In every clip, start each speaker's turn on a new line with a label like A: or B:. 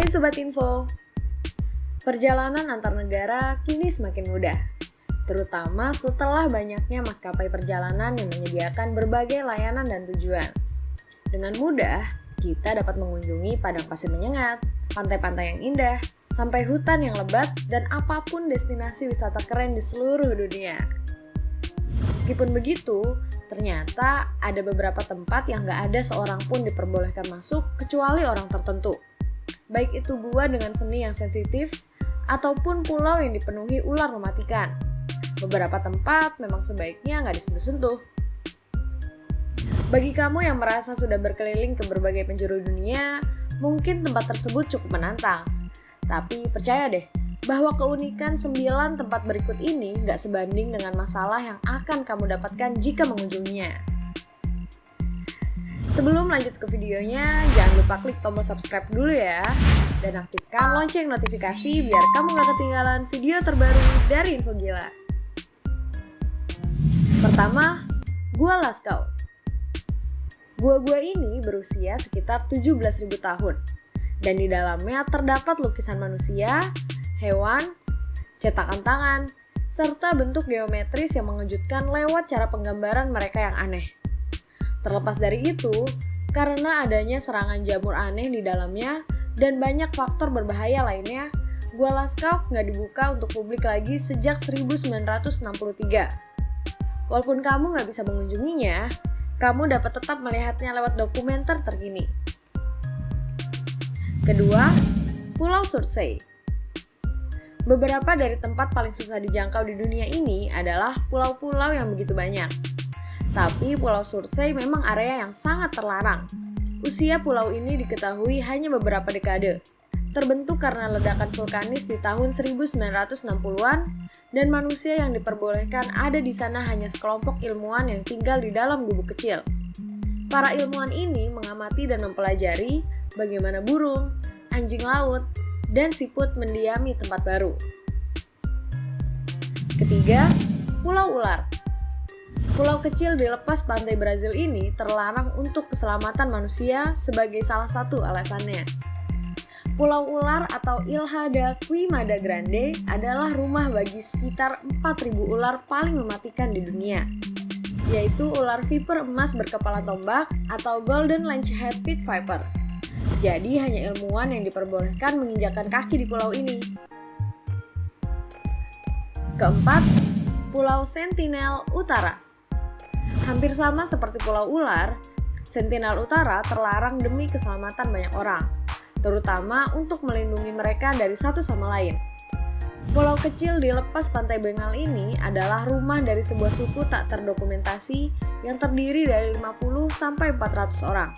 A: Hai Sobat Info, perjalanan antar negara kini semakin mudah, terutama setelah banyaknya maskapai perjalanan yang menyediakan berbagai layanan dan tujuan. Dengan mudah, kita dapat mengunjungi padang pasir menyengat, pantai-pantai yang indah, sampai hutan yang lebat, dan apapun destinasi wisata keren di seluruh dunia. Meskipun begitu, ternyata ada beberapa tempat yang gak ada seorang pun diperbolehkan masuk kecuali orang tertentu. Baik itu gua dengan seni yang sensitif, ataupun pulau yang dipenuhi ular mematikan. Beberapa tempat memang sebaiknya gak disentuh-sentuh. Bagi kamu yang merasa sudah berkeliling ke berbagai penjuru dunia, mungkin tempat tersebut cukup menantang. Tapi percaya deh, bahwa keunikan 9 tempat berikut ini gak sebanding dengan masalah yang akan kamu dapatkan jika mengunjunginya. Sebelum lanjut ke videonya, jangan lupa klik tombol subscribe dulu ya. Dan aktifkan lonceng notifikasi biar kamu gak ketinggalan video terbaru dari Info Gila. Pertama, Gua Lascaux. Gua-gua ini berusia sekitar 17.000 tahun. Dan di dalamnya terdapat lukisan manusia, hewan, cetakan tangan, serta bentuk geometris yang mengejutkan lewat cara penggambaran mereka yang aneh. Terlepas dari itu, karena adanya serangan jamur aneh di dalamnya dan banyak faktor berbahaya lainnya, Gua Lascaux nggak dibuka untuk publik lagi sejak 1963. Walaupun kamu nggak bisa mengunjunginya, kamu dapat tetap melihatnya lewat dokumenter terkini. Kedua, Pulau Surtsey. Beberapa dari tempat paling susah dijangkau di dunia ini adalah pulau-pulau yang begitu banyak. Tapi Pulau Surtsey memang area yang sangat terlarang. Usia pulau ini diketahui hanya beberapa dekade. Terbentuk karena ledakan vulkanis di tahun 1960-an dan manusia yang diperbolehkan ada di sana hanya sekelompok ilmuwan yang tinggal di dalam gubuk kecil. Para ilmuwan ini mengamati dan mempelajari bagaimana burung, anjing laut, dan siput mendiami tempat baru. Ketiga, Pulau Ular. Pulau kecil di lepas pantai Brazil ini terlarang untuk keselamatan manusia sebagai salah satu alasannya. Pulau Ular atau Ilha da Queimada Grande adalah rumah bagi sekitar 4.000 ular paling mematikan di dunia, yaitu ular viper emas berkepala tombak atau Golden Lancehead Pit Viper. Jadi hanya ilmuwan yang diperbolehkan menginjakkan kaki di pulau ini. Keempat, Pulau Sentinel Utara. Hampir sama seperti Pulau Ular, Sentinel Utara terlarang demi keselamatan banyak orang, terutama untuk melindungi mereka dari satu sama lain. Pulau kecil di lepas pantai Bengal ini adalah rumah dari sebuah suku tak terdokumentasi yang terdiri dari 50-400 orang.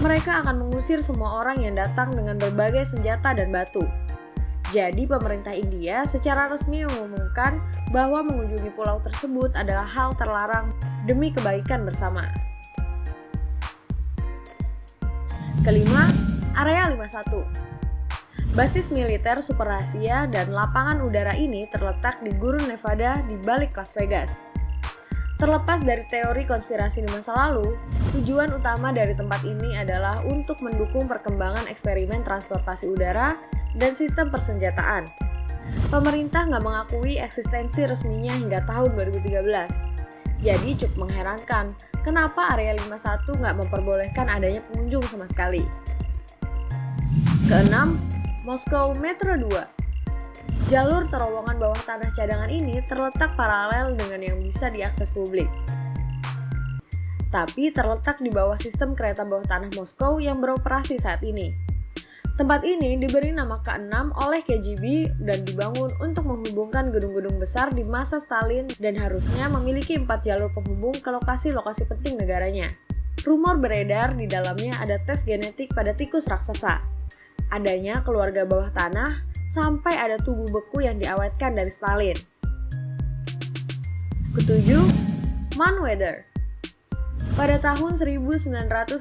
A: Mereka akan mengusir semua orang yang datang dengan berbagai senjata dan batu. Jadi pemerintah India secara resmi mengumumkan bahwa mengunjungi pulau tersebut adalah hal terlarang demi kebaikan bersama. Kelima, Area 51. Basis militer super rahasia dan lapangan udara ini terletak di Gurun Nevada di balik Las Vegas. Terlepas dari teori konspirasi di masa lalu, tujuan utama dari tempat ini adalah untuk mendukung perkembangan eksperimen transportasi udara dan sistem persenjataan. Pemerintah nggak mengakui eksistensi resminya hingga tahun 2013. Jadi cukup mengherankan, kenapa Area 51 nggak memperbolehkan adanya pengunjung sama sekali. Keenam, Moscow Metro 2. Jalur terowongan bawah tanah cadangan ini terletak paralel dengan yang bisa diakses publik. Tapi terletak di bawah sistem kereta bawah tanah Moskow yang beroperasi saat ini. Tempat ini diberi nama ke-6 oleh KGB dan dibangun untuk menghubungkan gedung-gedung besar di masa Stalin dan harusnya memiliki 4 jalur penghubung ke lokasi-lokasi penting negaranya. Rumor beredar di dalamnya ada tes genetik pada tikus raksasa, adanya keluarga bawah tanah, sampai ada tubuh beku yang diawetkan dari Stalin. Ketujuh, Mount-Weather. Pada tahun 1959,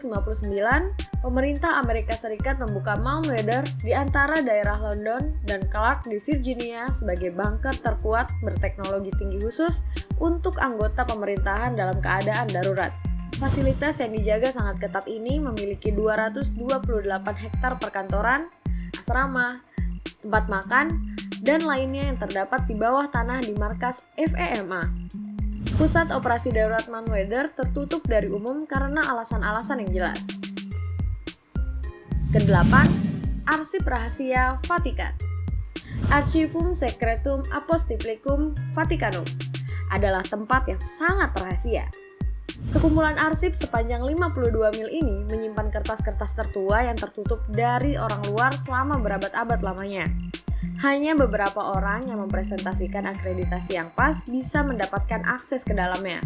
A: pemerintah Amerika Serikat membuka Mount-Weather di antara daerah London dan Clark di Virginia sebagai bunker terkuat berteknologi tinggi khusus untuk anggota pemerintahan dalam keadaan darurat. Fasilitas yang dijaga sangat ketat ini memiliki 228 hektar perkantoran, asrama, tempat makan, dan lainnya yang terdapat di bawah tanah di markas FEMA. Pusat Operasi Darurat Manweather tertutup dari umum karena alasan-alasan yang jelas. Kedelapan, Arsip Rahasia Vatikan. Archivum Secretum Apostolicarum Vaticanum adalah tempat yang sangat rahasia. Sekumpulan arsip sepanjang 52 mil ini menyimpan kertas-kertas tertua yang tertutup dari orang luar selama berabad-abad lamanya. Hanya beberapa orang yang mempresentasikan akreditasi yang pas bisa mendapatkan akses ke dalamnya.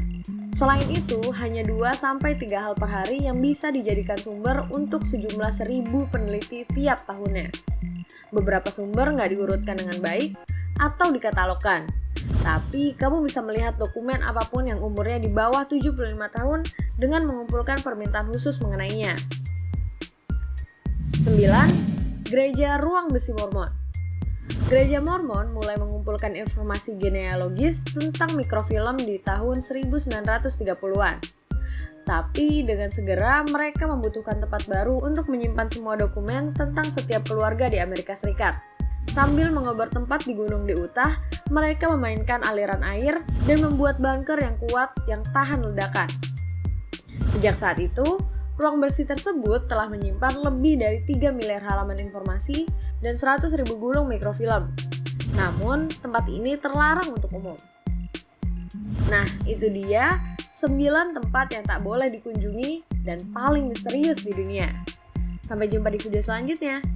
A: Selain itu, hanya 2-3 hal per hari yang bisa dijadikan sumber untuk sejumlah 1.000 peneliti tiap tahunnya. Beberapa sumber nggak diurutkan dengan baik atau dikatalogkan. Tapi kamu bisa melihat dokumen apapun yang umurnya di bawah 75 tahun dengan mengumpulkan permintaan khusus mengenainya. 9. Gereja Ruang Besi Mormon. Gereja Mormon mulai mengumpulkan informasi genealogis tentang mikrofilm di tahun 1930-an. Tapi dengan segera mereka membutuhkan tempat baru untuk menyimpan semua dokumen tentang setiap keluarga di Amerika Serikat. Sambil mengobar tempat di Gunung di Utah, mereka memainkan aliran air dan membuat bunker yang kuat yang tahan ledakan. Sejak saat itu, ruang bersih tersebut telah menyimpan lebih dari 3 miliar halaman informasi dan 100.000 gulung mikrofilm. Namun, tempat ini terlarang untuk umum. Nah, itu dia 9 tempat yang tak boleh dikunjungi dan paling misterius di dunia. Sampai jumpa di video selanjutnya.